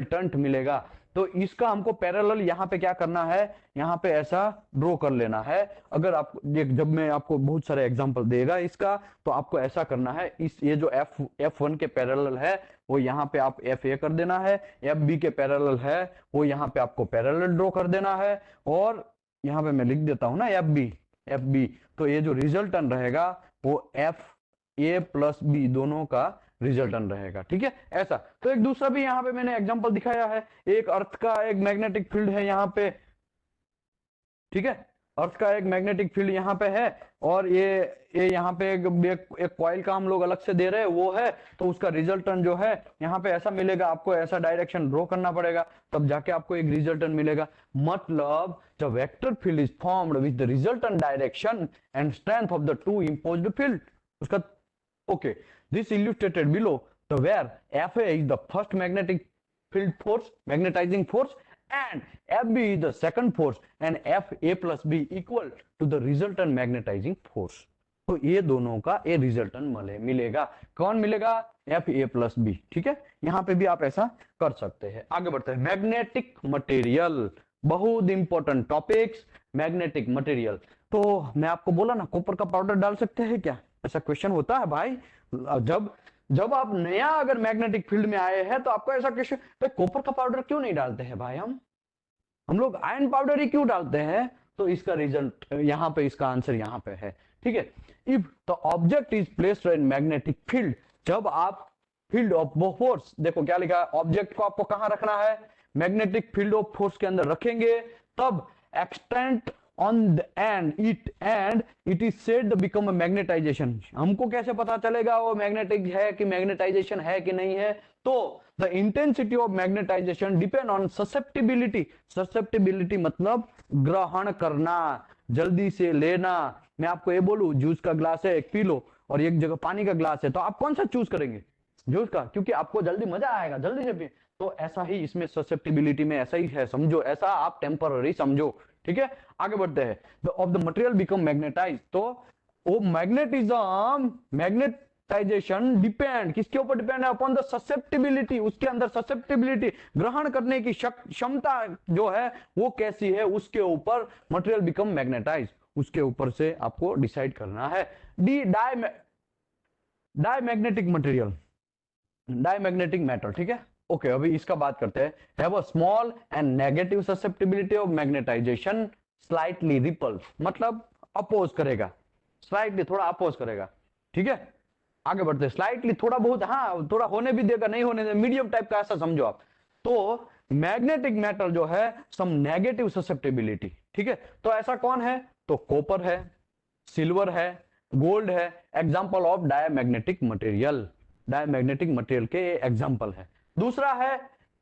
Resultant मिलेगा। तो इसका हमको पैरेलल यहाँ पे क्या करना है, यहाँ पे ऐसा ड्रॉ कर लेना है। अगर आप जब मैं आपको बहुत सारे एग्जांपल देगा इसका, तो आपको ऐसा करना है, इस ये जो F1 के पैरेलल है वो यहाँ पे आप FA कर देना है, FB के पैरेलल है वो यहाँ पे आपको पैरेलल ड्रॉ कर देना है, और यहाँ पे मैं लिख देता हूँ ना FB। तो ये जो रिजल्टेंट रहेगा वो FA प्लस B दोनों का रिजल्टेंट रहेगा। ठीक है, ऐसा। तो एक दूसरा भी यहाँ पे मैंने एग्जांपल दिखाया है, एक अर्थ का एक मैग्नेटिक फील्ड है यहाँ पे। ठीक है, अर्थ का एक मैग्नेटिक फील्ड यहाँ पे है, और ये यहाँ पे एक कॉइल का हम लोग अलग से दे रहे हैं वो है, तो उसका रिजल्टेंट जो है यहाँ पे ऐसा मिलेगा। आपको ऐसा डायरेक्शन ड्रॉ करना पड़ेगा, तब जाके आपको एक रिजल्टेंट मिलेगा। मतलब the vector field is formed with the resultant direction and strength of the two imposed field. उसका okay, this illustrated below the where FA is the first magnetic field force, magnetizing force, and FB is the second force, and FA plus B equal to the resultant magnetizing force। तो ये दोनों का ये resultant मिलेगा। कौन मिलेगा? FA plus B. ठीक है, यहाँ पे भी आप ऐसा कर सकते हैं। आगे बढ़ते हैं, मैग्नेटिक मटेरियल, बहुत इंपॉर्टेंट टॉपिक्स, मैग्नेटिक मटेरियल। तो मैं आपको बोला ना, कॉपर का पाउडर डाल सकते हैं क्या, ऐसा क्वेश्चन होता है भाई। जब आप नया अगर मैग्नेटिक फील्ड में आए हैं तो आपको ऐसा क्वेश्चन, भाई कॉपर का पाउडर क्यों नहीं डालते हैं भाई, हम लोग आयरन पाउडर ही क्यों डालते हैं? तो इसका रिजल्ट यहाँ पे, इसका आंसर यहाँ पे है। ठीक है, if the object is placed in magnetic field, जब आप फील्ड ऑफ फोर्स, देखो क्या लिखा है, ऑब्जेक्ट को आपको कहां रखना है, मैग्नेटिक फील्ड ऑफ फोर्स के अंदर रखेंगे, तब extent on the and it is said to become a magnetization। हमको कैसे पता चलेगा वो मैग्नेटिक है कि मैग्नेटाइजेशन है कि नहीं है? तो the intensity of magnetization depend on susceptibility। susceptibility मतलब ग्रहण करना, जल्दी से लेना। मैं आपको ये बोलूं, जूस का ग्लास है, एक पी लो, और एक जगह पानी का ग्लास है, तो आप कौन सा चूज करेंगे? जूस का, क्योंकि आपको जल्दी मजा आएगा, जल्दी से पिए। तो ऐसा ही इसमें ससेप्टिबिलिटी में ऐसा ही है, समझो, ऐसा आप टेम्पररी समझो। ठीक है, आगे बढ़ते हैं। Of the material become magnetise, तो वो मैग्नेटिज्म, मैग्नेटाइजेशन डिपेंड किसके ऊपर डिपेंड है? Upon the susceptibility. उसके अंदर ससेप्टिबिलिटी, ग्रहण करने की क्षमता जो है वो कैसी है, उसके ऊपर मटेरियल बिकम मैग्नेटाइज, उसके ऊपर से आपको डिसाइड करना है। Diamagnetic material, diamagnetic matter. ठीक है, ओके, अभी इसका बात करते हैं। Have a small and negative susceptibility of magnetisation, slightly repels, मतलब अपोज करेगा, स्लाइटली थोड़ा अपोज करेगा। ठीक है, आगे बढ़ते हैं। स्लाइटली थोड़ा बहुत, हाँ थोड़ा होने भी देगा, नहीं होने देगा, मीडियम टाइप का, ऐसा समझो आप। तो मैग्नेटिक मैटर जो है सम नेगेटिव ससेप्टिबिलिटी। ठीक है, तो ऐसा कौन है? तो कॉपर है, सिल्वर है, गोल्ड है, example of diamagnetic material. Diamagnetic material के एग्जाम्पल है। दूसरा है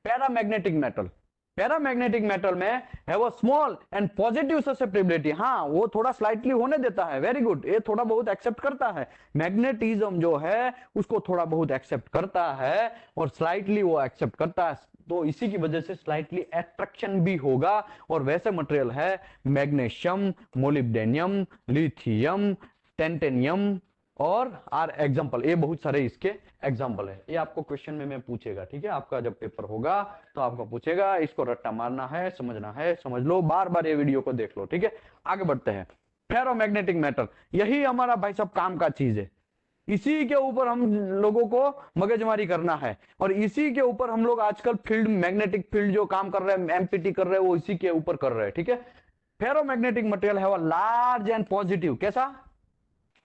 पैरामैग्नेटिक मेटल। पैरामैग्नेटिक मेटल में है वो स्मॉल एंड पॉजिटिव ससेप्टिबिलिटी, हाँ वो थोड़ा स्लाइटली होने देता है, वेरी गुड, ये थोड़ा बहुत एक्सेप्ट करता है, मैग्नेटिज्म जो है उसको थोड़ा बहुत एक्सेप्ट करता है, और स्लाइटली वो एक्सेप्ट करता है, तो इसी की वजह से स्लाइटली अट्रैक्शन भी होगा। और वैसे मटेरियल है मैग्नीशियम, मोलिब्डेनियम, लिथियम, टेंटेनियम और आर एग्जाम्पल, ये बहुत सारे इसके एग्जाम्पल है। ये आपको क्वेश्चन में पूछेगा। ठीक है, आपका जब पेपर होगा तो आपको पूछेगा, इसको रट्टा मारना है, समझना है, समझ लो, बार बार ये वीडियो को देख लो। ठीक है, आगे बढ़ते हैं। फेरोमैग्नेटिक मैटर, यही हमारा भाई सब काम का चीज है, इसी के ऊपर हम लोगों को मगजमारी करना है, और इसी के ऊपर हम लोग आजकल फील्ड, मैग्नेटिक फील्ड जो काम कर रहे हैं, एमपीटी कर रहे हैं, वो इसी के ऊपर कर रहे हैं। ठीक है, फेरोमैग्नेटिक मटेरियल है लार्ज एंड पॉजिटिव, कैसा?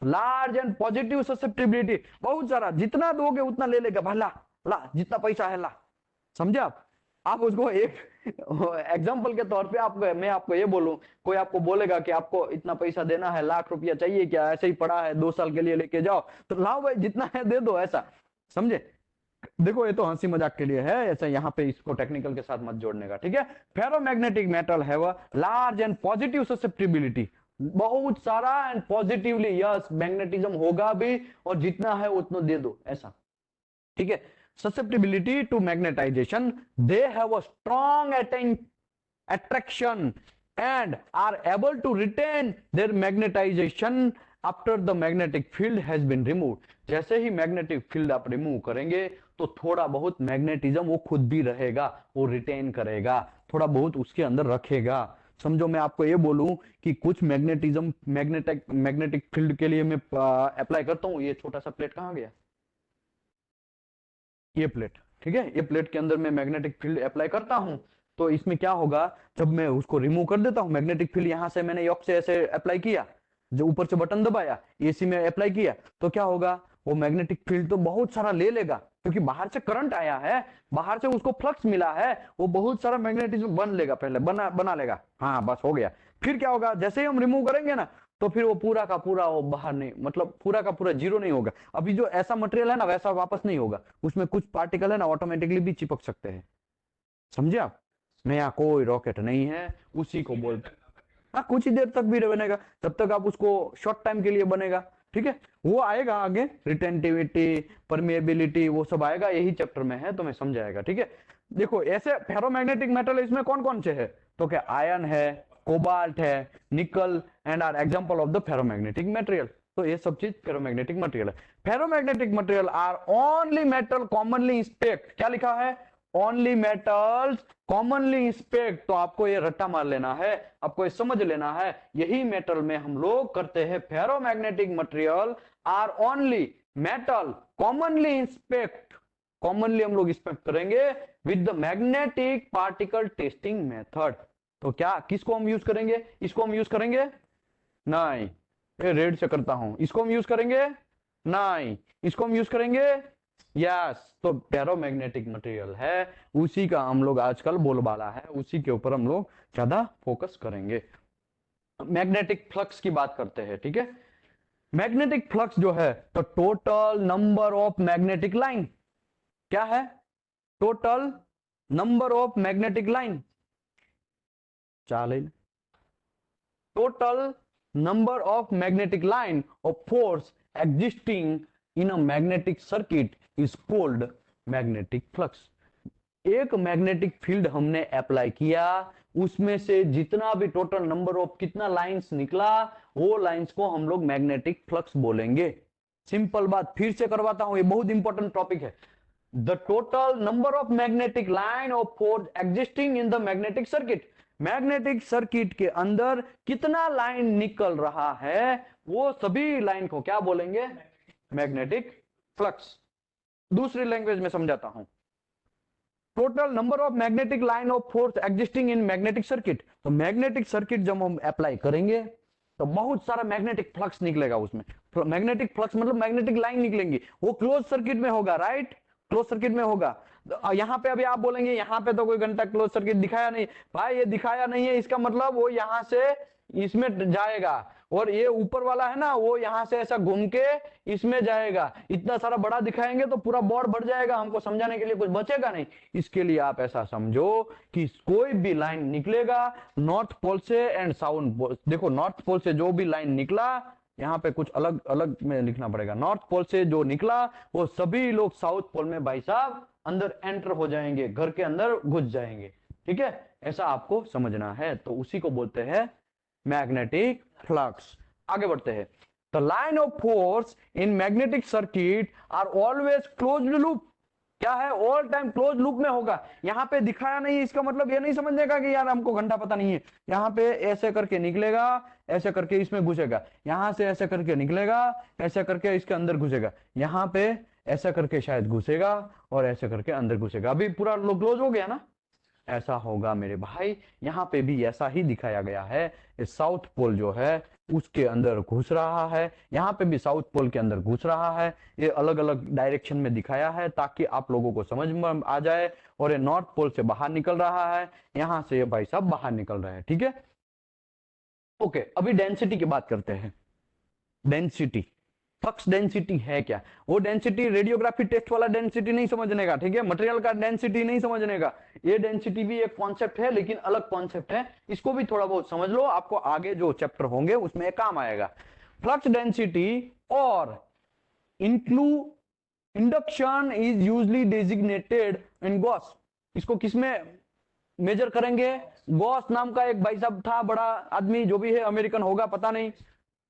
लार्ज एंड पॉजिटिव ससेप्टिबिलिटी, बहुत सारा, जितना दोगे उतना ले लेगा भाई, ला जितना पैसा है ला, समझे आप उसको एक एग्जाम्पल के तौर पे मैं आपको ये बोलूं, कोई आपको बोलेगा कि आपको इतना पैसा देना है, ₹1,00,000 चाहिए क्या, ऐसे ही पड़ा है 2 साल के लिए लेके जाओ, तो लाओ भाई जितना है दे दो, ऐसा समझे। देखो ये तो हंसी मजाक के लिए है, ऐसा यहाँ पे इसको टेक्निकल के साथ मत जोड़ने का। ठीक है, फेरोमैग्नेटिक मेटल है वह लार्ज एंड पॉजिटिव ससेप्टिबिलिटी, बहुत सारा एंड पॉजिटिवली, यस मैग्नेटिज्म होगा भी, और जितना है उतना दे दो, ऐसा। ठीक है, susceptibility to magnetization, they have a strong attraction and are able to retain their magnetization after the magnetic field has been removed। जैसे ही मैग्नेटिक फील्ड आप रिमूव करेंगे तो थोड़ा बहुत मैग्नेटिज्म वो खुद भी रहेगा, वो रिटेन करेगा, थोड़ा बहुत उसके अंदर रखेगा। समझो मैं आपको ये बोलूं कि कुछ मैग्नेटिज्म मैग्नेटिक फील्ड के लिए मैं अप्लाई करता हूं, ये छोटा सा प्लेट कहां गया, ये प्लेट, ठीक है, ये प्लेट के अंदर मैं मैग्नेटिक फील्ड अप्लाई करता हूं, तो इसमें क्या होगा, जब मैं उसको रिमूव कर देता हूं, मैग्नेटिक फील्ड यहां से मैंने यॉक से ऐसे अप्लाई किया, जो ऊपर से बटन दबाया, एसी में अप्लाई किया, तो क्या होगा, वो मैग्नेटिक फील्ड तो बहुत सारा ले लेगा, क्योंकि बाहर से करंट आया है, बाहर से उसको फ्लक्स मिला है, वो बहुत सारा मैग्नेटिज्म बन लेगा, पहले बना लेगा, हाँ बस हो गया। फिर क्या होगा, जैसे ही हम रिमूव करेंगे ना, तो फिर वो पूरा का पूरा वो बाहर नहीं, मतलब पूरा का पूरा जीरो नहीं होगा। अभी जो ऐसा मटेरियल है ना, वैसा वापस नहीं होगा, उसमें कुछ पार्टिकल है ना ऑटोमेटिकली भी चिपक सकते हैं, समझे आप। नया कोई रॉकेट नहीं है, उसी को बोलते, हाँ कुछ ही देर तक भी बनेगा, जब तक आप उसको शॉर्ट टाइम के लिए बनेगा, ठीक है, वो आएगा आगे, रिटेंटिविटी, परमिएबिलिटी, वो सब आएगा, यही चैप्टर में है, तो मैं समझाएगा, ठीक है। देखो ऐसे फेरोमैग्नेटिक मेटल इसमें कौन कौन से है, तो क्या आयरन है, कोबाल्ट है, nickel and are example of the ferromagnetic material. तो ये सब चीज फेरोमैग्नेटिक मटेरियल है। Ferromagnetic material are only metal commonly inspect, क्या लिखा है, ओनली मेटल्स कॉमनली इंस्पेक्ट, तो आपको ये रट्टा मार लेना है, आपको ये समझ लेना है, यही मेटल में हम लोग करते हैं। Ferromagnetic material are only metal commonly inspect, commonly हम लोग इंस्पेक्ट करेंगे with the magnetic particle testing method. तो क्या किसको हम यूज करेंगे, इसको हम यूज करेंगे नहीं, ये रेड से करता हूं, इसको हम यूज करेंगे नहीं, इसको हम यूज करेंगे यस। तो फेरोमैग्नेटिक मटेरियल है, उसी का हम लोग आजकल बोलबाला है, उसी के ऊपर हम लोग ज्यादा फोकस करेंगे। मैग्नेटिक फ्लक्स की बात करते हैं, ठीक है। मैग्नेटिक फ्लक्स जो है, तो total number of magnetic line, क्या है, total number of magnetic line, चाल total number of magnetic line of force existing in a magnetic circuit is called magnetic flux। एक मैग्नेटिक फील्ड हमने अप्लाई किया, उसमें से जितना भी टोटल नंबर ऑफ कितना लाइंस निकला, वो लाइंस को हम लोग मैग्नेटिक फ्लक्स बोलेंगे। सिंपल बात फिर से करवाता हूं, ये बहुत इंपॉर्टेंट टॉपिक है। The total number of magnetic line of force existing in the magnetic circuit, magnetic circuit के अंदर कितना लाइन निकल रहा है, वो सभी लाइन को क्या बोलेंगे, मैग्नेटिक फ्लक्स। दूसरी लैंग्वेज में समझाता हूं, total number of magnetic line of force existing in magnetic circuit, तो मैग्नेटिक सर्किट जब हम अप्लाई करेंगे तो बहुत सारा मैग्नेटिक फ्लक्स निकलेगा उसमें। मैग्नेटिक फ्लक्स मतलब मैग्नेटिक लाइन निकलेंगी, वो क्लोज सर्किट में होगा, राइट, क्लोज सर्किट में होगा। यहाँ पे अभी आप बोलेंगे यहाँ पे तो कोई घंटा क्लोज सर्किट दिखाया नहीं, भाई ये दिखाया नहीं है, इसका मतलब वो यहाँ से इसमें जाएगा, और ये ऊपर वाला है ना, वो यहाँ से ऐसा घूम के इसमें जाएगा। इतना सारा बड़ा दिखाएंगे तो पूरा बोर्ड भर जाएगा, हमको समझाने के लिए कुछ बचेगा नहीं। इसके लिए आप ऐसा समझो कि कोई भी लाइन निकलेगा नॉर्थ पोल से एंड साउथ पोल, देखो नॉर्थ पोल से जो भी लाइन निकला, यहाँ पे कुछ अलग अलग में लिखना पड़ेगा, नॉर्थ पोल से जो निकला वो सभी लोग साउथ पोल में भाई साहब अंदर एंटर हो जाएंगे, घर के अंदर घुस जाएंगे, ठीक है, ऐसा आपको समझना है। तो उसी को बोलते हैं मैग्नेटिक फ्लक्स। आगे बढ़ते हैं, the line of force in magnetic circuit are always closed loop, क्या है, ऑल टाइम क्लोज लूप में होगा। यहाँ पे दिखाया नहीं, इसका मतलब ये नहीं समझने का कि यार हमको घंटा पता नहीं है, यहाँ पे ऐसे करके निकलेगा, ऐसे करके इसमें घुसेगा, यहाँ से ऐसे करके निकलेगा, ऐसे करके इसके अंदर घुसेगा, यहाँ पे ऐसा करके शायद घुसेगा, और ऐसे करके अंदर घुसेगा। अभी पूरा क्लोज हो गया ना, ऐसा होगा मेरे भाई। यहाँ पे भी ऐसा ही दिखाया गया है, साउथ पोल जो है उसके अंदर घुस रहा है, यहाँ पे भी साउथ पोल के अंदर घुस रहा है, ये अलग अलग डायरेक्शन में दिखाया है ताकि आप लोगों को समझ में आ जाए। और ये नॉर्थ पोल से बाहर निकल रहा है, यहाँ से ये भाई साहब बाहर निकल रहे हैं, ठीक है। ओके, अभी डेंसिटी की बात करते हैं। डेंसिटी, फ्लक्स डेंसिटी है क्या, वो डेंसिटी रेडियोग्राफी टेस्ट वाला डेंसिटी नहीं समझने का, ठीक है, मटेरियल का डेंसिटी नहीं समझने का। ये डेंसिटी भी एक कॉन्सेप्ट है, लेकिन अलग कॉन्सेप्ट है, इसको भी थोड़ा बहुत समझ लो, आपको आगे जो चैप्टर होंगे उसमें काम आएगा। फ्लक्स डेंसिटी और induction is usually designated in Gauss, इसको किसमें मेजर करेंगे, गॉस नाम का एक भाई साहब था, बड़ा आदमी, जो भी है अमेरिकन होगा पता नहीं,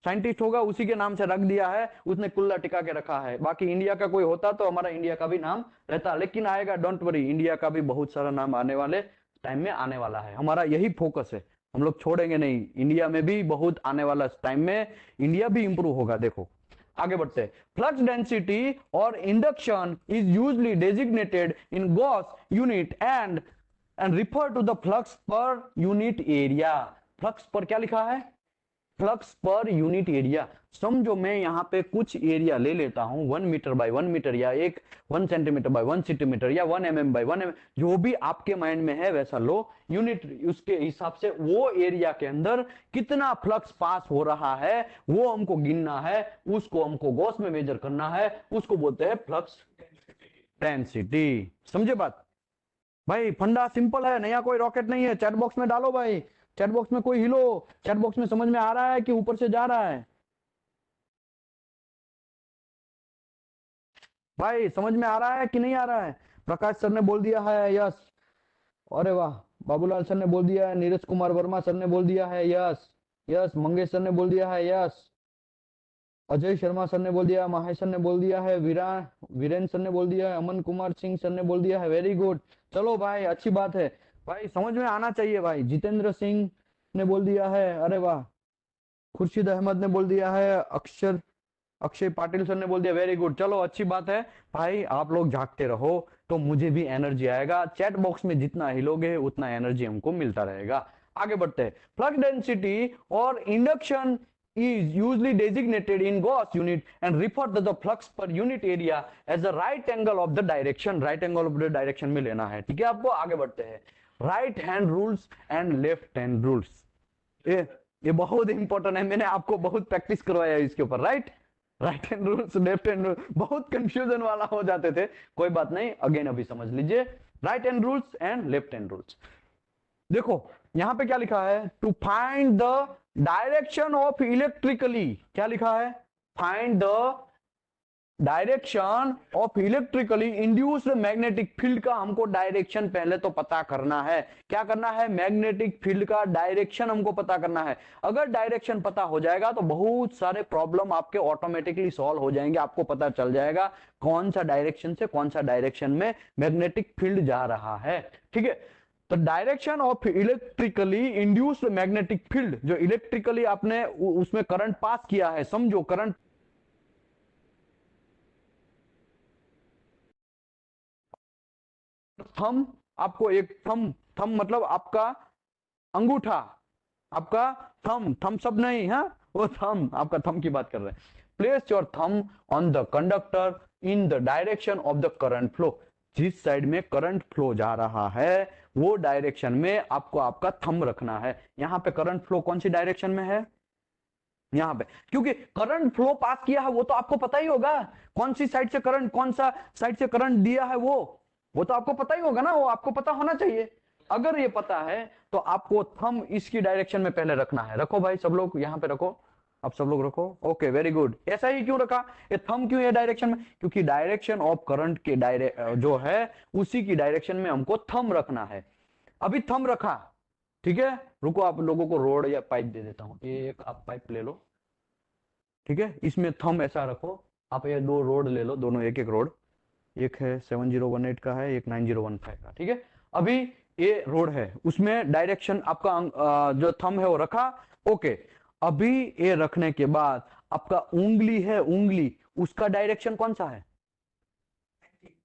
साइंटिस्ट होगा उसी के नाम से रख दिया है, उसने कुल्ला टिका के रखा है। बाकी इंडिया का कोई होता तो हमारा इंडिया का भी नाम रहता, लेकिन आएगा, डोंट वरी, इंडिया का भी बहुत सारा नाम आने वाले टाइम में आने वाला है। हमारा यही फोकस है, हम लोग छोड़ेंगे नहीं, इंडिया में भी बहुत आने वाला टाइम में इंडिया भी इंप्रूव होगा। देखो आगे बढ़ते हैं। फ्लक्स डेंसिटी और induction is usually designated in gauss unit and refer to the flux per unit area. Flux per क्या लिखा है? Flux per unit area. समझो मैं यहाँ पे कुछ एरिया ले लेता हूं 1 मीटर बाय 1 मीटर, या 1 सेंटीमीटर बाय 1 सेंटीमीटर, या 1 mm बाय 1 mm, जो भी आपके माइंड में है वैसा लो यूनिट, उसके हिसाब से वो एरिया के अंदर कितना फ्लक्स पास हो रहा है वो हमको गिनना है, उसको हमको गॉस में मेजर करना है, उसको बोलते हैं फ्लक्स डेंसिटी। समझे बात भाई? फंडा सिंपल है, नया कोई रॉकेट नहीं है। चैट बॉक्स में डालो भाई, चैट बॉक्स में कोई हिलो, चैट बॉक्स में समझ में आ रहा है कि ऊपर से जा रहा है? भाई समझ में आ रहा है कि नहीं आ रहा है? प्रकाश सर ने बोल दिया है यस, अरे वाह, बाबूलाल सर ने बोल दिया है, नीरज कुमार वर्मा सर ने बोल दिया है यस यस, मंगेश सर ने बोल दिया है यस, अजय शर्मा सर ने बोल दिया, माहेश सर ने बोल दिया है, वीरेंद्र सर ने बोल दिया है, अमन कुमार सिंह सर ने बोल दिया है, वेरी गुड। चलो भाई अच्छी बात है भाई, समझ में आना चाहिए भाई। जितेंद्र सिंह ने बोल दिया है, अरे वाह। खुर्शीद अहमद ने बोल दिया है, अक्षय पाटिल सर ने बोल दिया, वेरी गुड। चलो अच्छी बात है भाई, आप लोग जागते रहो तो मुझे भी एनर्जी आएगा। चैट बॉक्स में जितना हिलोगे उतना एनर्जी हमको मिलता रहेगा। आगे बढ़ते हैं। फ्लक्स डेंसिटी और induction is usually designated in Gauss unit and refer to the flux per unit area as the right angle of the direction। right angle of the direction में लेना है, ठीक है आपको। आगे बढ़ते हैं। Right hand rules and left hand rules, ये बहुत इंपॉर्टेंट है, मैंने आपको बहुत प्रैक्टिस करवाया है इसके ऊपर। Right hand rules, left hand rules बहुत कंफ्यूजन वाला हो जाते थे, कोई बात नहीं, अगेन अभी समझ लीजिए। Right hand rules and left hand rules. देखो यहां पे क्या लिखा है? To find the direction of electrically, क्या लिखा है? Find the direction of electrically induced magnetic field का हमको डायरेक्शन पहले तो पता करना है। क्या करना है? मैग्नेटिक फील्ड का डायरेक्शन हमको पता करना है। अगर डायरेक्शन पता हो जाएगा तो बहुत सारे प्रॉब्लम आपके ऑटोमेटिकली सॉल्व हो जाएंगे, आपको पता चल जाएगा कौन सा डायरेक्शन से कौन सा डायरेक्शन में मैग्नेटिक फील्ड जा रहा है, ठीक है। तो direction of electrically induced magnetic field, जो इलेक्ट्रिकली आपने उसमें करंट पास किया है, समझो करंट थम, आपको एक थम मतलब आपका अंगूठा, आपका थम सब नहीं, हाँ वो थम, आपका थम की बात कर रहे हैं। प्लेस योर थम on the conductor in the direction of the current flow. जिस साइड में करंट फ्लो जा रहा है वो डायरेक्शन में आपको आपका थंब रखना है। यहां पे करंट फ्लो कौन सी डायरेक्शन में है? यहां पे, क्योंकि करंट फ्लो पास किया है वो तो आपको पता ही होगा, कौन सी साइड से करंट, कौन सा साइड से करंट दिया है वो तो आपको पता ही होगा ना, वो आपको पता होना चाहिए। अगर ये पता है तो आपको थंब इसकी डायरेक्शन में पहले रखना है। रखो भाई सब लोग, यहां पे रखो, आप सब लोग रखो, ओके वेरी गुड। ऐसा ही क्यों रखा ये थंब, क्यों ये डायरेक्शन में? क्योंकि डायरेक्शन ऑफ करंट के जो है उसी की डायरेक्शन में हमको थंब रखना है। अभी थंब रखा, ठीक है, रुको आप लोगों को रोड या पाइप दे देता हूं, एक आप पाइप ले लो, ठीक है, इसमें थंब ऐसा रखो। आप ये दो रोड ले लो, दोनों एक एक रोड, एक है 7018 का है, एक 9015 का, ठीक है। अभी ये रोड है, उसमें डायरेक्शन आपका जो थंब है वो रखा, ओके। अभी ये रखने के बाद आपका उंगली है, उंगली उसका डायरेक्शन कौन सा है?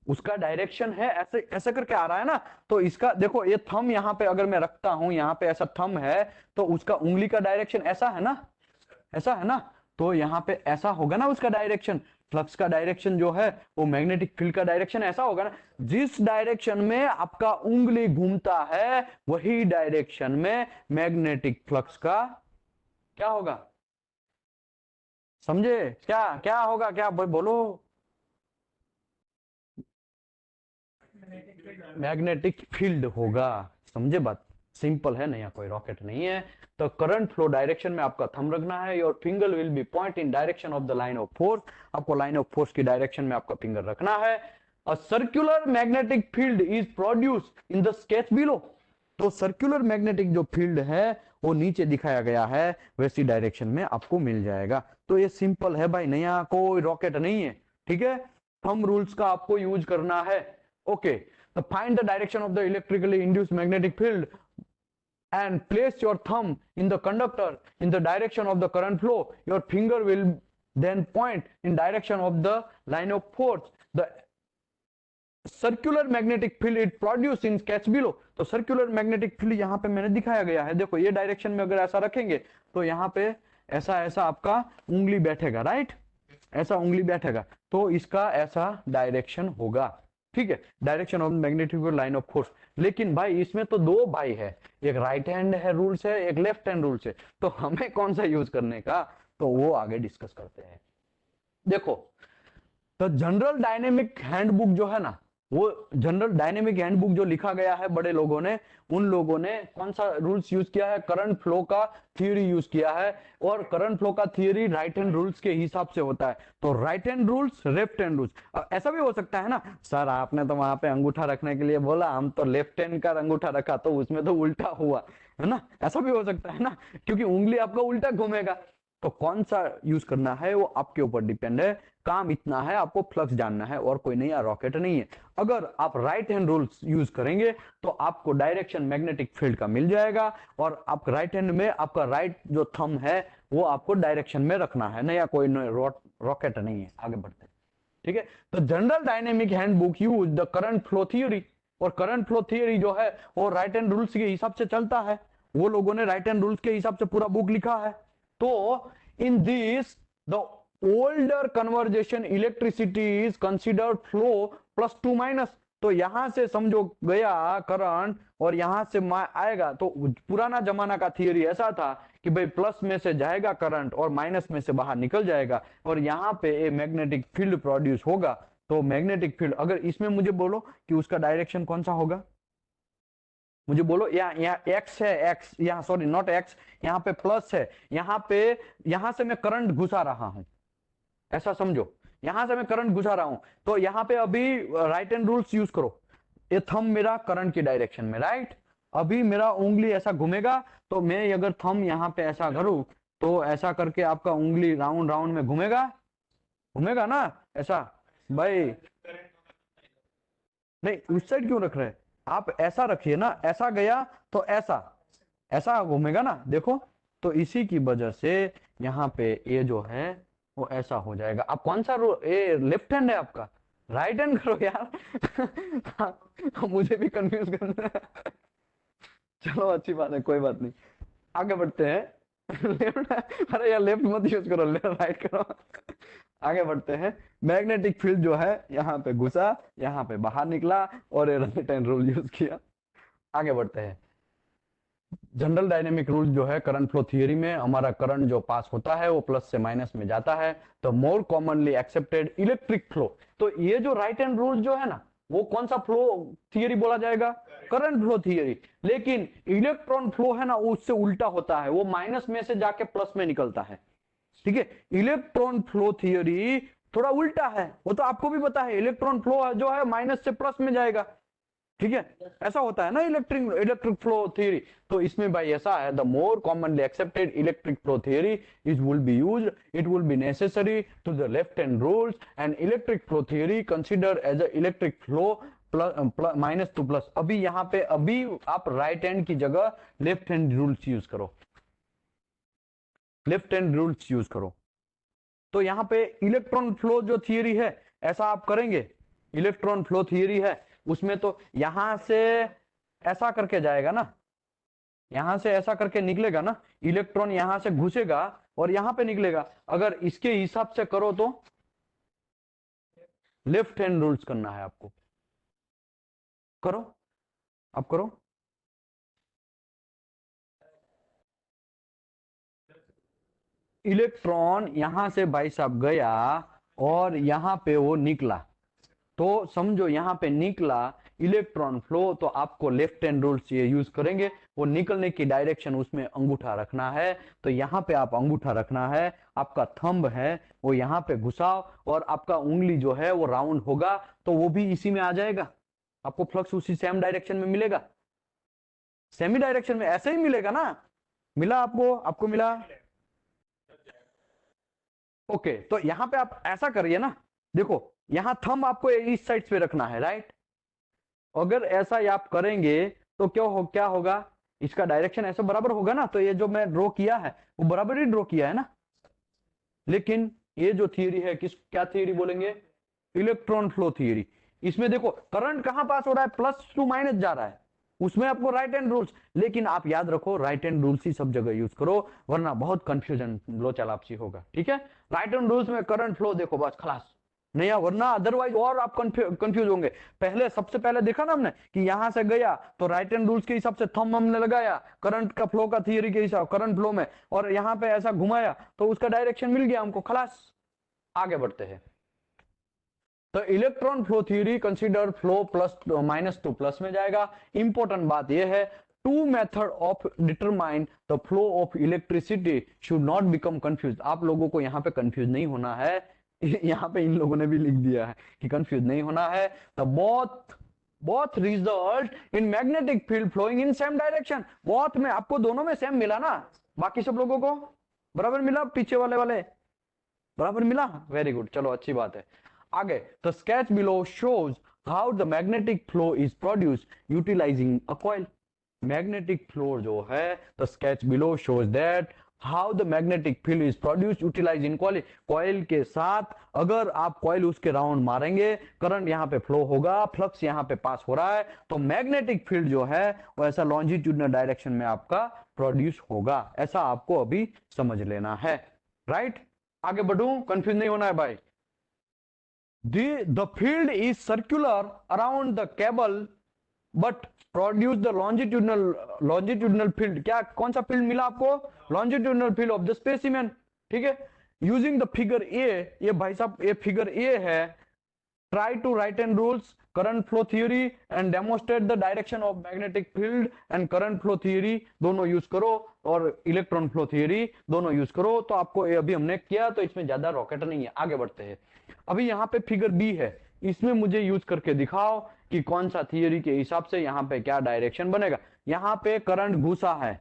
उसका डायरेक्शन है ऐसे ऐसे करके आ रहा है ना, तो इसका देखो ये थंब यहाँ पे अगर मैं रखता हूं, यहाँ पे ऐसा थंब है तो उसका उंगली का डायरेक्शन ऐसा है ना, ऐसा है ना, तो यहाँ पे ऐसा होगा ना उसका डायरेक्शन। फ्लक्स का डायरेक्शन जो है वो मैग्नेटिक फील्ड का डायरेक्शन ऐसा होगा ना, जिस डायरेक्शन में आपका उंगली घूमता है वही डायरेक्शन में मैग्नेटिक फ्लक्स का क्या होगा? समझे? क्या क्या होगा, क्या बोलो? मैग्नेटिक फील्ड होगा। समझे बात? सिंपल है, नया कोई रॉकेट नहीं है। तो करंट फ्लो डायरेक्शन में आपका थंब रखना है, your finger will be point in direction of the line of force. आपको लाइन ऑफ फोर्स की डायरेक्शन में आपका फिंगर रखना है। A circular magnetic field is produced in the sketch below. तो सर्कुलर मैग्नेटिक जो फील्ड है वो नीचे दिखाया गया है वैसी डायरेक्शन में आपको मिल जाएगा। तो ये सिंपल है भाई, नया कोई रॉकेट नहीं है, ठीक है। थंब रूल्स का आपको यूज करना है। ओके, तो find the direction of the electrically induced magnetic field and place your thumb in the conductor in the direction of the current flow. Your finger will then point in direction of the line of force. The circular magnetic field it produced in sketch below. तो circular magnetic field यहाँ पे मैंने दिखाया गया है, देखो ये direction में अगर ऐसा रखेंगे तो यहाँ पे ऐसा ऐसा आपका उंगली बैठेगा, राइट, ऐसा उंगली बैठेगा, तो इसका ऐसा डायरेक्शन होगा, ठीक है, direction of magnetic line of force. लेकिन भाई इसमें तो दो भाई है, एक राइट हैंड है रूल्स है, एक लेफ्ट हैंड रूल्स है, तो हमें कौन सा यूज करने का, तो वो आगे डिस्कस करते हैं। देखो, तो जनरल डायनेमिक हैंडबुक जो है ना, वो जनरल डायनेमिक हैंडबुक जो लिखा गया है बड़े लोगों ने, उन लोगों ने कौन सा रूल्स यूज किया है, करंट फ्लो का थियरी यूज किया है, और करंट फ्लो का थियरी राइट हैंड रूल्स के हिसाब से होता है। तो right hand rules, left hand rules. ऐसा भी हो सकता है ना, सर आपने तो वहां पे अंगूठा रखने के लिए बोला, हम तो लेफ्ट हैंड का अंगूठा रखा तो उसमें तो उल्टा हुआ, है ना, ऐसा भी हो सकता है ना, क्योंकि उंगली आपका उल्टा घूमेगा। तो कौन सा यूज करना है वो आपके ऊपर डिपेंड है। काम इतना है, आपको फ्लक्स जानना है और कोई नया रॉकेट नहीं है। अगर आप राइट हैंड रूल्स यूज करेंगे तो आपको डायरेक्शन मैग्नेटिक फील्ड का मिल जाएगा, और आप राइट हैंड में आपका राइट जो थंब है वो आपको डायरेक्शन में रखना है, नया कोई रॉकेट नहीं है। आगे बढ़ते हैं, ठीक है। तो general dynamic handbook use the current flow theory, और करंट फ्लो थियोरी जो है वो राइट हैंड रूल्स के हिसाब से चलता है, वो लोगों ने राइट हैंड रूल्स के हिसाब से पूरा बुक लिखा है। तो in this the older conversion electricity is considered flow plus 2 minus। तो यहां से समझो गया करंट और यहां से आएगा, तो पुराना जमाना का थियरी ऐसा था कि भाई प्लस में से जाएगा करंट और माइनस में से बाहर निकल जाएगा, और यहाँ पे मैग्नेटिक फील्ड प्रोड्यूस होगा। तो मैग्नेटिक फील्ड अगर इसमें मुझे बोलो कि उसका डायरेक्शन कौन सा होगा, मुझे बोलो, यहाँ एक्स है, एक्स यहाँ सॉरी नॉट एक्स, यहाँ पे प्लस है, यहाँ पे यहां से मैं करंट घुसा रहा हूं, ऐसा समझो, यहां से मैं करंट घुसा रहा हूं, तो यहाँ पे अभी राइट हैंड रूल्स यूज करो। ये थंब मेरा करंट की डायरेक्शन में, राइट, अभी मेरा उंगली ऐसा घूमेगा, तो मैं अगर थंब यहाँ पे ऐसा करूं तो ऐसा करके आपका उंगली राउंड राउंड में घूमेगा, घूमेगा ना ऐसा, भाई नहीं उस साइड क्यों रख रहे हैं, आप ऐसा रखिए ना, ऐसा गया तो ऐसा ऐसा घूमेगा ना, देखो। तो इसी की वजह से यहाँ पे ये जो है वो ऐसा हो जाएगा। आप कौन सा ये लेफ्ट हैंड है आपका, राइट हैंड करो यार मुझे भी कंफ्यूज करना है। चलो अच्छी बात है, कोई बात नहीं, आगे बढ़ते हैं। लेफ्ट, अरे यार लेफ्ट मत यूज करो, राइट करो। आगे बढ़ते हैं। मैग्नेटिक फील्ड जो है यहाँ पे घुसा, यहाँ पे बाहर निकला, और राइट हैंड रूल यूज किया। आगे बढ़ते हैं। जनरल डायनेमिक रूल जो है करंट फ्लो थियरी में, हमारा करंट जो पास होता है वो प्लस से माइनस में जाता है। तो मोर कॉमनली एक्सेप्टेड इलेक्ट्रिक फ्लो, तो ये जो राइट हैंड रूल जो है ना, वो कौन सा फ्लो थियरी बोला जाएगा, करंट फ्लो थियरी। लेकिन इलेक्ट्रॉन फ्लो है ना, उससे उल्टा होता है, वो माइनस में से जाके प्लस में निकलता है, ठीक है। इलेक्ट्रॉन फ्लो थियरी थोड़ा उल्टा है, वो तो आपको भी पता है, इलेक्ट्रॉन फ्लो जो है माइनस से प्लस में जाएगा, ठीक है, ऐसा होता है ना इलेक्ट्रिक फ्लो थियरी। तो इसमें भाई ऐसा है, the more commonly accepted electric flow theory is will be used, it will be necessary to the left hand rules, and electric flow theory consider as a electric flow minus to plus. अभी यहाँ पे अभी आप right hand की जगह left hand rules use करो, left hand rules use करो। तो यहाँ पे इलेक्ट्रॉन फ्लो जो थियरी है, ऐसा आप करेंगे, इलेक्ट्रॉन फ्लो थियरी है उसमें तो यहां से ऐसा करके जाएगा ना, यहां से ऐसा करके निकलेगा ना, इलेक्ट्रॉन यहां से घुसेगा और यहां पे निकलेगा। अगर इसके हिसाब से करो तो लेफ्ट हैंड रूल्स करना है आपको, करो, आप करो। इलेक्ट्रॉन यहां से भाई साहब गया और यहां पे वो निकला, तो समझो यहाँ पे निकला इलेक्ट्रॉन फ्लो, तो आपको लेफ्ट हैंड रूल्स ये यूज करेंगे। वो निकलने की डायरेक्शन उसमें अंगूठा रखना है, तो यहाँ पे आप अंगूठा रखना है, आपका थंब है वो यहाँ पे घुसाओ, और आपका उंगली जो है वो राउंड होगा, तो वो भी इसी में आ जाएगा, आपको फ्लक्स उसी सेम डायरेक्शन में मिलेगा, सेमी डायरेक्शन में ऐसे ही मिलेगा ना, मिला आपको? आपको मिला? ओके, तो यहां पे आप ऐसा करिए ना, देखो यहां थंब आपको इस साइड पे रखना है, राइट? अगर ऐसा आप करेंगे तो क्या होगा, इसका डायरेक्शन ऐसा बराबर होगा ना, तो ये जो मैं ड्रॉ किया है वो बराबर ही ड्रॉ किया है ना। लेकिन ये जो थियरी है, क्या थियरी बोलेंगे? Electron flow theory. इसमें देखो करंट कहां पास हो रहा है, प्लस टू माइनस जा रहा है, उसमें आपको राइट हैंड रूल्स, लेकिन आप याद रखो राइट हैंड रूल्स ही सब जगह यूज करो, वरना बहुत कंफ्यूजन लोचा लापसी होगा, ठीक है? राइट हैंड रूल्स में करंट फ्लो देखो बस खलास, नहीं, वरना अदरवाइज और आप कंफ्यूज होंगे। पहले सबसे पहले देखा ना हमने कि यहां से गया तो राइट हैंड रूल्स के हिसाब से थंब हमने लगाया करंट का फ्लो का थियरी के हिसाब करंट फ्लो में, और यहां पे ऐसा घुमाया तो उसका डायरेक्शन मिल गया हमको, खलास। आगे बढ़ते हैं। तो electron flow theory consider flow plus minus to plus में जाएगा। इंपॉर्टेंट बात यह है, two method of determine the flow of electricity should not become confuse. आप लोगों को यहाँ पे कंफ्यूज नहीं होना है। यहाँ पे इन लोगों ने भी लिख दिया है कि कंफ्यूज नहीं होना है। The both result in magnetic field flowing in same direction. Both में आपको दोनों में सेम मिला ना, बाकी सब लोगों को बराबर मिला, पीछे वाले बराबर मिला, वेरी गुड, चलो अच्छी बात है। आगे, the sketch below shows how the magnetic flow is produce utilising a coil. Magnetic flow जो है, the sketch below shows that how the magnetic field is produce utilise in coil. Coil के साथ अगर आप कॉइल उसके round मारेंगे, current यहाँ पे फ्लो होगा, फ्लक्स यहाँ पे पास हो रहा है, तो मैग्नेटिक फील्ड जो है वो ऐसा लॉन्जिट्यूडनल डायरेक्शन में आपका प्रोड्यूस होगा। ऐसा आपको अभी समझ लेना है, राइट? आगे बढ़ू, कंफ्यूज नहीं होना है भाई। The field is circular around the cable but produce the longitudinal field। क्या कौन सा फील्ड मिला आपको? longitudinal field of the specimen, ठीक है? यूजिंग द फिगर ए, ये भाई साहब ये फिगर ए है। Try to write hand rules current flow theory and demonstrate the direction of magnetic field and current flow theory, दोनों यूज करो, और इलेक्ट्रॉन फ्लो थ्योरी दोनों यूज करो। तो आपको अभी हमने किया, तो इसमें ज्यादा रॉकेट नहीं है। आगे बढ़ते हैं। अभी यहाँ पे फिगर बी है, इसमें मुझे यूज करके दिखाओ कि कौन सा थियरी के हिसाब से यहाँ पे क्या डायरेक्शन बनेगा। यहाँ पे करंट घुसा है,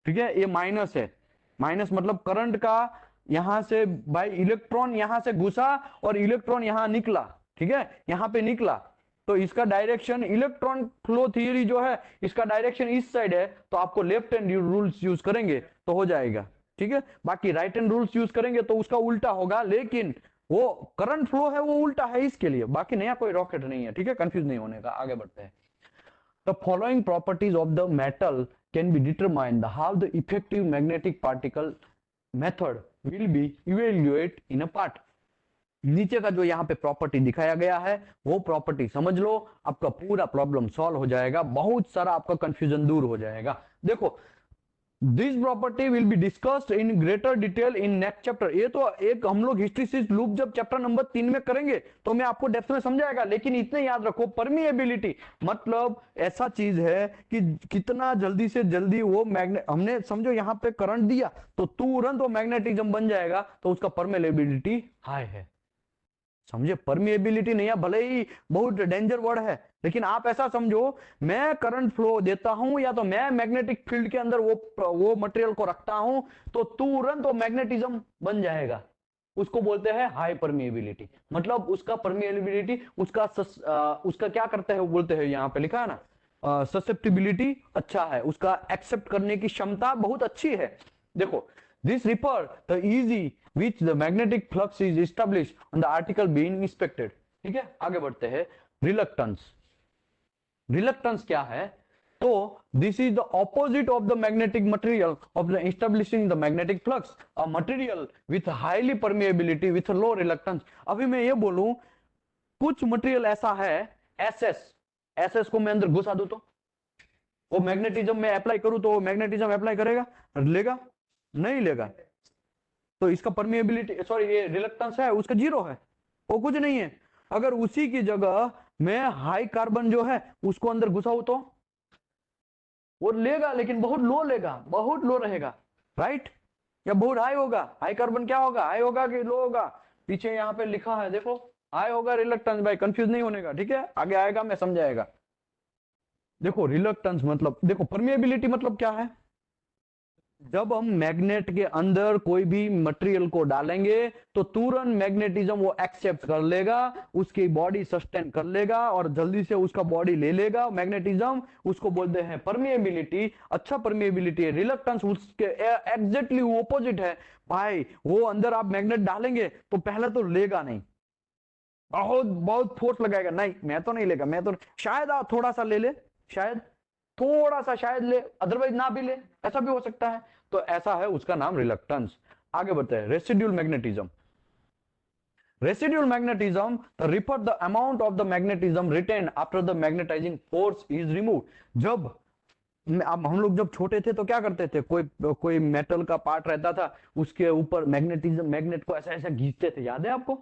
ठीक है, ये माइनस है, माइनस मतलब करंट का यहां से बाय इलेक्ट्रॉन यहां से घुसा और इलेक्ट्रॉन यहां निकला, ठीक है, यहां पे निकला, तो इसका डायरेक्शन इलेक्ट्रॉन फ्लो थ्योरी जो है इसका डायरेक्शन इस साइड है, तो आपको लेफ्ट हैंड रूल्स यूज करेंगे तो हो जाएगा, ठीक है। बाकी राइट हैंड रूल्स यूज करेंगे तो उसका उल्टा होगा, लेकिन वो करंट फ्लो है वो उल्टा है इसके लिए, बाकी नया कोई रॉकेट नहीं है, ठीक है, कंफ्यूज नहीं होने का। आगे बढ़ते हैं। The following properties of the metal can be determined how the effective magnetic particle method will be evaluated in a part। नीचे का जो यहाँ पे प्रॉपर्टी दिखाया गया है वो प्रॉपर्टी समझ लो, आपका पूरा प्रॉब्लम सॉल्व हो जाएगा, बहुत सारा आपका कंफ्यूजन दूर हो जाएगा। देखो, this property will be discussed in greater detail in next chapter. ये तो एक हम लोग हिस्ट्रीसिस लूप जब चैप्टर नंबर 3 में करेंगे तो मैं आपको डेप्थ में समझाएगा, लेकिन इतने याद रखो, परमिएबिलिटी मतलब ऐसा चीज है कि कितना जल्दी से जल्दी वो मैग्नेट, हमने समझो यहाँ पे करंट दिया तो तुरंत वो मैग्नेटिज्म बन जाएगा, तो उसका परमिएबिलिटी हाई है, समझे? परमिएबिलिटी नहीं है, भले ही बहुत डेंजर वर्ड है, लेकिन आप ऐसा समझो, मैं करंट फ्लो देता हूं या तो मैं मैग्नेटिक फील्ड के अंदर वो मटेरियल को रखता हूं तो तुरंत वो मैग्नेटिज्म बन जाएगा, उसको बोलते हैं हाई परमिएबिलिटी। मतलब उसका परमिएबिलिटी उसका क्या करते हैं वो बोलते हैं, यहाँ पे लिखा है ना, ससेप्टिबिलिटी अच्छा है, उसका एक्सेप्ट करने की क्षमता बहुत अच्छी है। देखो, this refer the easy which the magnetic flux is established on the article being inspected, ठीक है। आगे बढ़ते हैं। रिलक्टेंस क्या है? तो this is the opposite of the magnetic material of the establishing the magnetic flux, a material with highly permeability with low reluctance। अभी मैं ये बोलूं, कुछ मटेरियल ऐसा है एसएस को मैं अंदर घुसा दूं तो वो मैग्नेटिज्म में अप्लाई करूं तो मैग्नेटिज्म अप्लाई करेगा, लेगा नहीं लेगा, तो इसका परमिएबिलिटी सॉरी ये रिलक्टेंस है उसका जीरो है, वो कुछ नहीं है। अगर उसी की जगह मैं हाई कार्बन जो है उसको अंदर घुसाऊं तो वो लेगा, लेकिन बहुत लो लेगा, बहुत लो रहेगा, राइट? या बहुत हाई होगा? हाई कार्बन क्या होगा, हाई होगा कि लो होगा? पीछे यहाँ पे लिखा है देखो, हाई होगा रिलक्टेंस, भाई कंफ्यूज नहीं होने का, ठीक है, आगे आएगा मैं समझाएगा। देखो रिलक्टेंस मतलब, देखो परमिएबिलिटी मतलब क्या है, जब हम मैग्नेट के अंदर कोई भी मटेरियल को डालेंगे तो तुरंत मैग्नेटिज्म वो एक्सेप्ट कर लेगा, उसकी बॉडी सस्टेन कर लेगा और जल्दी से उसका बॉडी ले लेगा मैग्नेटिज्म। उसको बोलते हैं परमिएबिलिटी। अच्छा परमिएबिलिटी है। रिलक्टेंस उसके एग्जैक्टली ऑपोजिट है भाई। वो अंदर आप मैग्नेट डालेंगे तो पहले तो लेगा नहीं, बहुत बहुत फोर्स लगाएगा, नहीं मैं तो नहीं लेगा, मैं तो शायद आप थोड़ा सा ले ले, शायद थोड़ा सा शायद ले, अदरवाइज ना भी ले, ऐसा भी हो सकता है। तो ऐसा है, उसका नाम रिलक्टेंस। आगे बढ़ते हैं, residual magnetism. Residual magnetism refer the amount of the magnetism retain after the magnetising force is remove. जब अब हम लोग जब छोटे थे तो क्या करते थे, कोई कोई मेटल का पार्ट रहता था, उसके ऊपर मैग्नेटिज्म, मैग्नेट को ऐसा ऐसा घींचते थे, याद है आपको?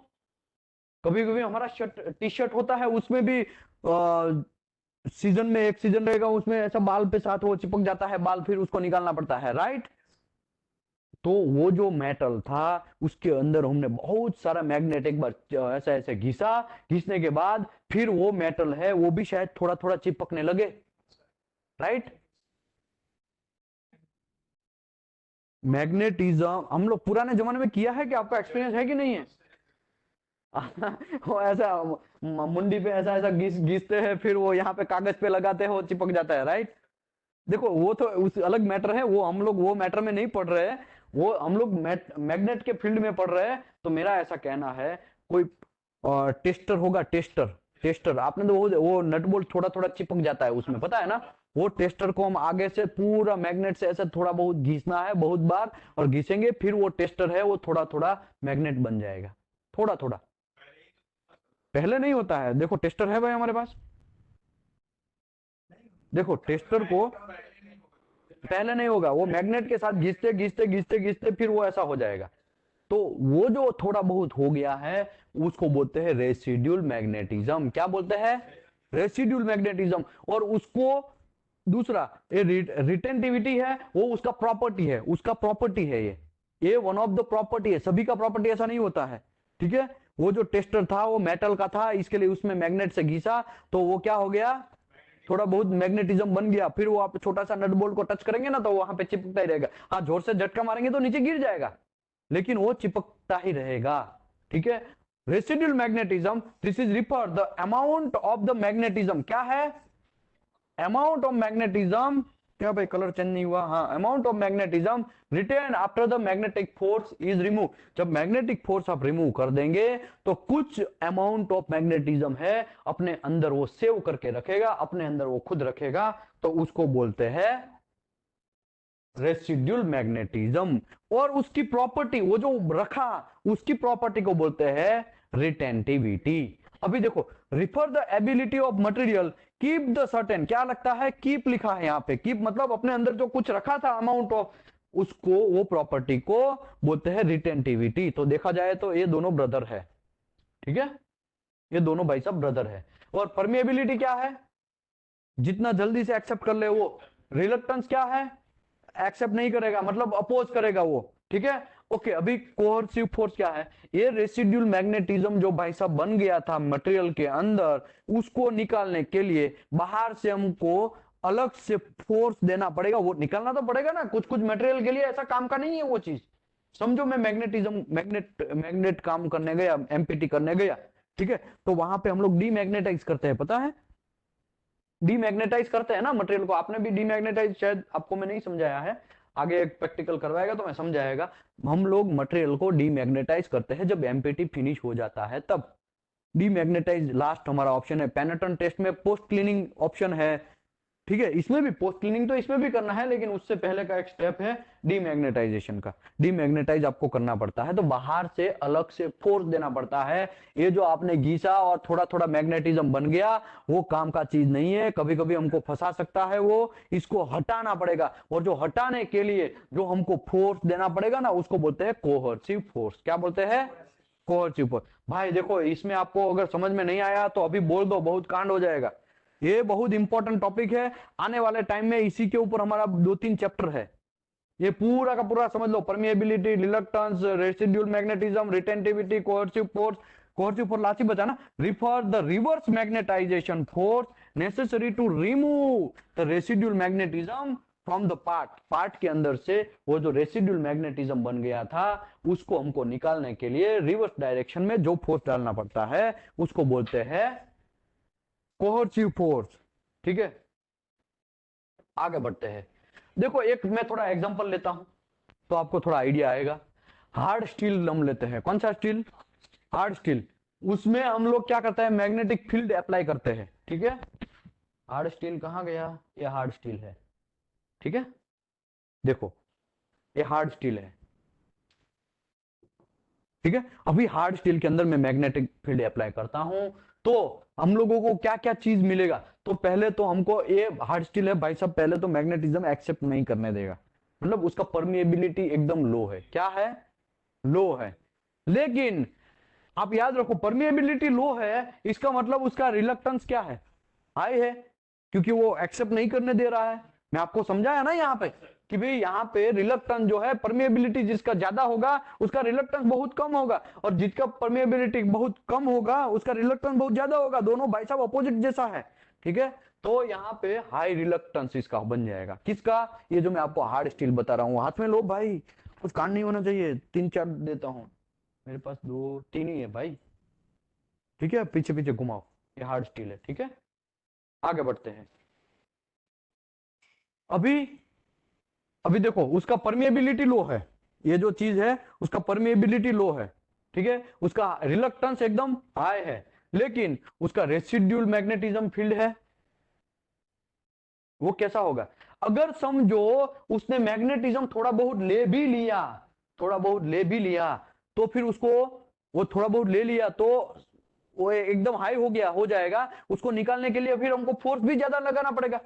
कभी कभी हमारा शर्ट टी शर्ट होता है, उसमें भी सीजन में एक सीजन रहेगा, उसमें ऐसा बाल पे साथ वो चिपक जाता है बाल, फिर उसको निकालना पड़ता है, राइट? तो वो जो मेटल था उसके अंदर हमने बहुत सारा मैग्नेट एक बार ऐसा ऐसे घिसा, घिसने के बाद फिर वो मेटल है वो भी शायद थोड़ा थोड़ा चिपकने लगे, राइट? मैग्नेटिज्म हम लोग पुराने जमाने में किया है कि आपका एक्सपीरियंस है कि नहीं है? वो ऐसा मुंडी पे ऐसा ऐसा घिसते हैं, फिर वो यहाँ पे कागज पे लगाते हैं, वो चिपक जाता है, राइट? देखो वो तो उस अलग मैटर है, वो हम लोग वो मैटर में नहीं पढ़ रहे हैं, वो हम लोग मैग्नेट के फील्ड में पढ़ रहे हैं। तो मेरा ऐसा कहना है, कोई टेस्टर होगा, टेस्टर, टेस्टर आपने तो वो नट बोल्ट थोड़ा थोड़ा चिपक जाता है उसमें, पता है ना? वो टेस्टर को हम आगे से पूरा मैग्नेट से ऐसे थोड़ा बहुत घिसना है बहुत बार, और घिसेंगे फिर वो टेस्टर है वो थोड़ा थोड़ा मैग्नेट बन जाएगा, थोड़ा थोड़ा। पहले नहीं होता है, देखो टेस्टर है भाई हमारे पास, देखो टेस्टर को पहले नहीं होगा, वो मैग्नेट के साथ घिसते घिसते घिसते घिसते फिर वो ऐसा हो जाएगा। तो वो जो थोड़ा बहुत हो गया है उसको बोलते हैं रेसिड्यूल मैग्नेटिज्म। क्या बोलते हैं? Residual magnetism. और उसको दूसरा ये रिटेंटिविटी है, वो उसका प्रॉपर्टी है, उसका प्रॉपर्टी है ये वन ऑफ द प्रॉपर्टी है, सभी का प्रॉपर्टी ऐसा नहीं होता है, ठीक है? वो जो टेस्टर था वो मेटल का था, इसके लिए उसमें मैग्नेट से घिसा तो वो क्या हो गया, थोड़ा बहुत मैग्नेटिज्म बन गया, फिर वो आप छोटा सा नट बोल्ट को टच करेंगे ना तो वहां पे चिपकता ही रहेगा। हाँ जोर से झटका मारेंगे तो नीचे गिर जाएगा, लेकिन वो चिपकता ही रहेगा, ठीक है? Residual magnetism, this is refer the amount of the magnetism. क्या है? Amount of magnetism. क्या भाई कलर चेंज नहीं हुआ? हाँ, amount of magnetism retain after the magnetic force is remove. जब मैग्नेटिक फोर्स आप रिमूव कर देंगे तो कुछ अमाउंट ऑफ मैग्नेटिज्म है अपने अंदर वो सेव करके रखेगा, अपने अंदर वो खुद रखेगा, तो उसको बोलते हैं रेसिड्यूल मैग्नेटिज्म। और उसकी प्रॉपर्टी, वो जो रखा उसकी प्रॉपर्टी को बोलते हैं रिटेंटिविटी। अभी देखो, refer the ability of material keep the certain. क्या लगता है? कीप लिखा है यहाँ पे, कीप मतलब अपने अंदर जो कुछ रखा था अमाउंट ऑफ, उसको वो प्रॉपर्टी को बोलते हैं रिटेंटिविटी। तो देखा जाए तो ये दोनों ब्रदर है, ठीक है? ये दोनों भाई साहब ब्रदर है। और परमिएबिलिटी क्या है? जितना जल्दी से एक्सेप्ट कर ले वो। रिलक्टेंस क्या है? एक्सेप्ट नहीं करेगा, मतलब अपोज करेगा वो, ठीक है? ओके, अभी कोहर्सिव फोर्स क्या है? ये रेसिड्यूल मैग्नेटिज्म जो भाई साहब बन गया था मटेरियल के अंदर, उसको निकालने के लिए बाहर से हमको अलग से फोर्स देना पड़ेगा, वो निकालना तो पड़ेगा ना, कुछ कुछ मटेरियल के लिए ऐसा काम का नहीं है वो चीज। समझो मैं मैग्नेटिज्म मैग्नेट काम करने गया, एमपीटी करने गया, ठीक है? तो वहां पे हम लोग डीमैग्नेटाइज करते हैं, पता है? डीमैग्नेटाइज करते हैं ना मटेरियल को। आपने भी डीमैग्नेटाइज, शायद आपको मैं नहीं समझाया है, आगे एक प्रैक्टिकल करवाएगा तो मैं समझाएगा। हम लोग मटेरियल को डीमैग्नेटाइज करते हैं जब एमपीटी फिनिश हो जाता है तब। डीमैग्नेटाइज लास्ट हमारा ऑप्शन है। पेनेट्रेंट टेस्ट में पोस्ट क्लीनिंग ऑप्शन है, ठीक है? इसमें भी पोस्ट क्लीनिंग तो इसमें भी करना है, लेकिन उससे पहले का एक स्टेप है डीमैग्नेटाइजेशन का। डीमैग्नेटाइज आपको करना पड़ता है तो बाहर से अलग से फोर्स देना पड़ता है। ये जो आपने घिसा और थोड़ा थोड़ा मैग्नेटिज्म बन गया, वो काम का चीज नहीं है, कभी कभी हमको फंसा सकता है वो, इसको हटाना पड़ेगा। और जो हटाने के लिए जो हमको फोर्स देना पड़ेगा ना, उसको बोलते हैं कोहर्सिव फोर्स। क्या बोलते हैं? कोहर्सिव फोर्स। भाई देखो, इसमें आपको अगर समझ में नहीं आया तो अभी बोल दो, बहुत कांड हो जाएगा। ये बहुत इंपॉर्टेंट टॉपिक है, आने वाले टाइम में इसी के ऊपर हमारा 2-3 चैप्टर है। ये पूरा का पूरा समझ लो, permeability, reluctance, residual magnetism, retentivity, coercive force. Coercive force last ही बचा ना, refer the reverse magnetization force necessary to remove the residual magnetism from the part के अंदर से वो जो रेसिड्यूल मैग्नेटिज्म बन गया था उसको हमको निकालने के लिए रिवर्स डायरेक्शन में जो फोर्स डालना पड़ता है उसको बोलते हैं कोहर्सिव फोर्स। ठीक है, आगे बढ़ते हैं। देखो एक मैं थोड़ा एग्जांपल लेता हूं तो आपको थोड़ा आइडिया आएगा। हार्ड स्टील हम लेते हैं, कौन सा स्टील? Hard steel. उसमें हम लोग क्या करते हैं, मैग्नेटिक फील्ड अप्लाई करते हैं। ठीक है, हार्ड स्टील कहां गया? ये हार्ड स्टील है। ठीक है, देखो ये हार्ड स्टील है। ठीक है, अभी हार्ड स्टील के अंदर मैं मैग्नेटिक फील्ड अप्लाई करता हूं तो हम लोगों को क्या क्या चीज मिलेगा? तो पहले तो हमको, ये हार्ड स्टील है भाई साहब, पहले तो मैग्नेटिज्म एक्सेप्ट नहीं करने देगा, मतलब उसका परमिएबिलिटी एकदम लो है। क्या है? लो है। लेकिन आप याद रखो, परमिएबिलिटी लो है इसका मतलब उसका रिलक्टेंस क्या है? हाई है, क्योंकि वो एक्सेप्ट नहीं करने दे रहा है। मैं आपको समझाया ना यहाँ पे कि भाई यहाँ पे रिलक्टेंस जो है, परमिएबिलिटी जिसका ज्यादा होगा उसका रिलक्टेंस बहुत कम होगा, और जिसका परमिएबिलिटी बहुत कम होगा उसका रिलक्टेंस बहुत ज्यादा होगा। दोनों भाई साहब अपोजिट जैसा है। ठीक है, तो यहाँ पे हाई रिलक्टेंस इसका बन जाएगा। किसका? ये जो मैं आपको हार्ड स्टील बता रहा हूँ। हाथ में लो भाई, कुछ कांड नहीं होना चाहिए। 3-4 देता हूँ, मेरे पास 2-3 ही है भाई। ठीक है, पीछे पीछे घुमाओ, ये हार्ड स्टील है। ठीक है, आगे बढ़ते हैं। अभी अभी देखो उसका परमिएबिलिटी लो है, ये जो चीज है उसका परमिएबिलिटी लो है। ठीक है, उसका रिलक्टेंस एकदम हाई है, लेकिन उसका रेसिड्यूल मैग्नेटिज्म फील्ड है। वो कैसा होगा? अगर समझो उसने मैग्नेटिज्म थोड़ा बहुत ले भी लिया, थोड़ा बहुत ले भी लिया, तो फिर उसको, वो थोड़ा बहुत ले लिया तो वो एकदम हाई हो गया, हो जाएगा। उसको निकालने के लिए फिर हमको फोर्स भी ज्यादा लगाना पड़ेगा।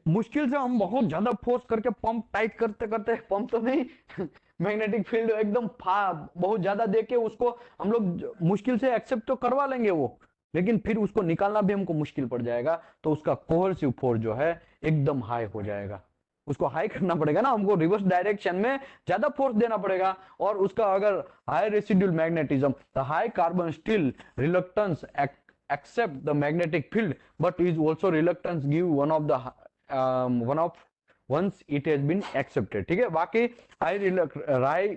मुश्किल से हम बहुत ज्यादा फोर्स करके पंप टाइट करते करते, पंप तो नहीं मैग्नेटिक फील्ड एकदम बहुत ज्यादा देके उसको हम लोग मुश्किल से एक्सेप्ट तो करवा लेंगे वो, लेकिन फिर उसको निकालना भी हमको मुश्किल पड़ जाएगा। तो उसका कोहर्सिव फोर्स जो है एकदम हाई हो जाएगा। उसको हाई करना पड़ेगा ना हमको, रिवर्स डायरेक्शन में ज्यादा फोर्स देना पड़ेगा। और उसका अगर high residual magnetism, the high carbon steel reluctance accept the magnetic field but is also reluctance give one of once it has been accepted। ठीक है, बाकी हाई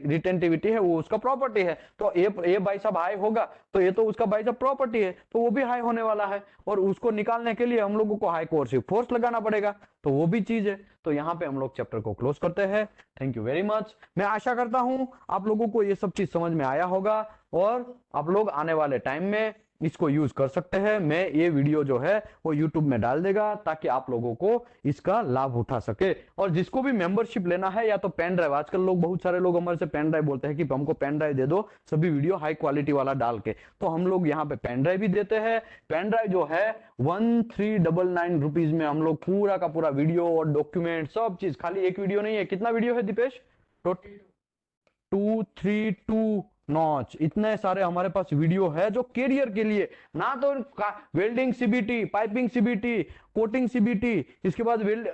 रिटेंटिविटी है वो उसका प्रॉपर्टी है। तो ये भाई साहब हाई होगा तो ये तो उसका भाई साहब प्रॉपर्टी है, तो वो भी हाई होने वाला है। और उसको निकालने के लिए हम लोगों को हाई कोर्सिव फोर्स लगाना पड़ेगा, तो वो भी चीज है। तो यहाँ पे हम लोग चैप्टर को क्लोज करते हैं। Thank you very much. मैं आशा करता हूं आप लोगों को ये सब चीज समझ में आया होगा और आप लोग आने वाले टाइम में इसको यूज कर सकते हैं। मैं ये वीडियो जो है वो YouTube में डाल देगा ताकि आप लोगों को इसका लाभ उठा सके। और जिसको भी मेंबरशिप लेना है या तो पेन ड्राइव, आजकल लोग, बहुत सारे लोग हमारे से पेन ड्राइव बोलते हैं कि हमको पेन ड्राइव दे दो सभी वीडियो हाई क्वालिटी वाला डाल के, तो हम लोग यहाँ पे पेन ड्राइव भी देते हैं। पेन ड्राइव जो है 1399 रुपीज में हम लोग पूरा का पूरा वीडियो और डॉक्यूमेंट सब चीज, खाली एक वीडियो नहीं है। कितना वीडियो है दीपेश? 232 नॉच, इतने सारे हमारे पास वीडियो है जो कैरियर के लिए, ना तो welding CBT, piping CBT, coating CBT, इसके बाद वेल्ड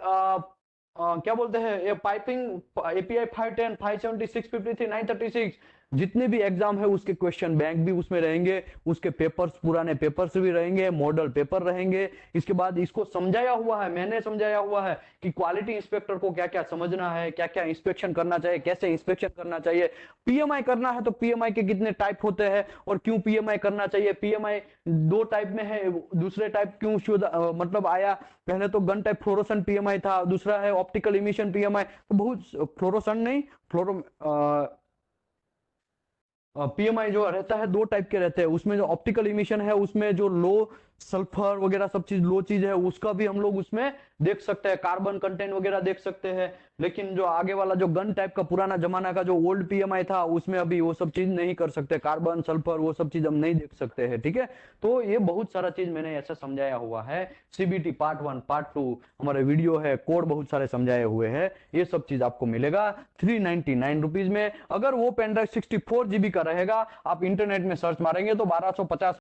क्या बोलते हैं ये पाइपिंग एपीआई 510, 570, 653, 936, जितने भी एग्जाम है उसके क्वेश्चन बैंक भी उसमें रहेंगे, उसके पेपर्स, पुराने पेपर्स भी रहेंगे, मॉडल पेपर रहेंगे। इसके बाद इसको समझाया हुआ है, मैंने समझाया हुआ है कि क्वालिटी इंस्पेक्टर को क्या क्या समझना है, क्या क्या इंस्पेक्शन करना चाहिए, कैसे इंस्पेक्शन करना चाहिए। पीएमआई करना है तो पीएमआई के कितने टाइप होते हैं और क्यों पीएमआई करना चाहिए। पीएमआई 2 टाइप में है, दूसरे टाइप क्यों मतलब आया? पहले तो गन टाइप फ्लोरोसेंट पीएमआई था, दूसरा है ऑप्टिकल इमिशन पीएमआई। तो बहुत फ्लोरोसेंट नहीं, पीएमआई जो रहता है 2 टाइप के रहते हैं। उसमें जो ऑप्टिकल इमिशन है उसमें जो लो सल्फर वगैरह सब चीज लो चीज है उसका भी हम लोग उसमें देख सकते हैं, कार्बन कंटेंट वगैरह देख सकते हैं। लेकिन जो आगे वाला जो गन टाइप का पुराना जमाना का जो ओल्ड पीएमआई था उसमें अभी वो सब चीज नहीं कर सकते, कार्बन सल्फर वो सब चीज हम नहीं देख सकते हैं। ठीक है, तो ये बहुत सारा चीज मैंने ऐसा समझाया हुआ है। सीबीटी पार्ट 1 पार्ट 2 हमारे वीडियो है, कोड बहुत सारे समझाए हुए हैं। ये सब चीज आपको मिलेगा 399 रुपीज में। अगर वो पेन ड्राइव 64 GB का रहेगा, आप इंटरनेट में सर्च मारेंगे तो 1250